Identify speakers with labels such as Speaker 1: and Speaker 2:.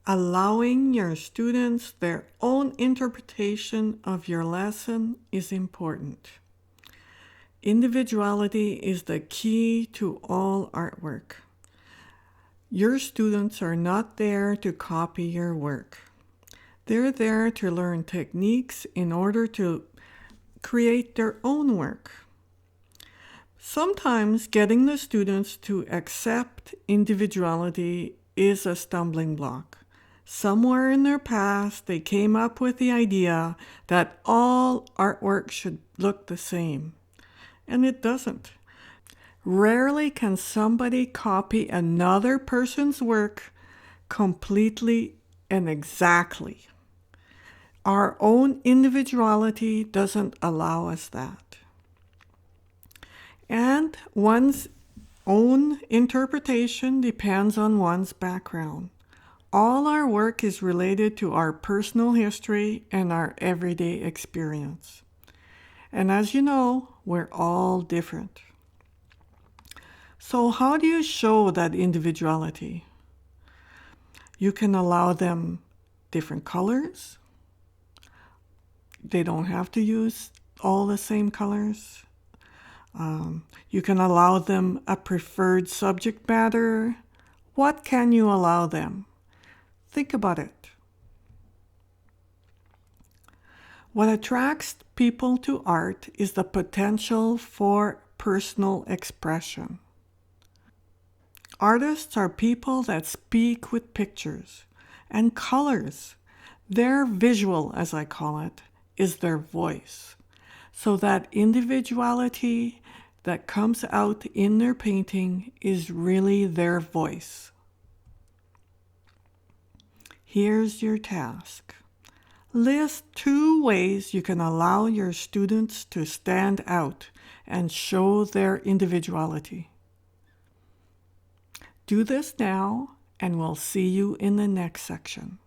Speaker 1: Allowing your students their own interpretation of your lesson is important. Individuality is the key to all artwork. Your students are not there to copy your work. They're there to learn techniques in order to create their own work. Sometimes getting the students to accept individuality is a stumbling block. Somewhere in their past, they came up with the idea that all artwork should look the same, and it doesn't. Rarely can somebody copy another person's work completely and exactly. Our own individuality doesn't allow us that. And one's own interpretation depends on one's background. All our work is related to our personal history and our everyday experience. And as you know, we're all different. So how do you show that individuality? You can allow them different colors. They don't have to use all the same colors. You can allow them a preferred subject matter. What can you allow them? Think about it. What attracts people to art is the potential for personal expression. Artists are people that speak with pictures and colors. Their visual, as I call it, is their voice. So that individuality that comes out in their painting is really their voice. Here's your task. List 2 ways you can allow your students to stand out and show their individuality. Do this now, and we'll see you in the next section.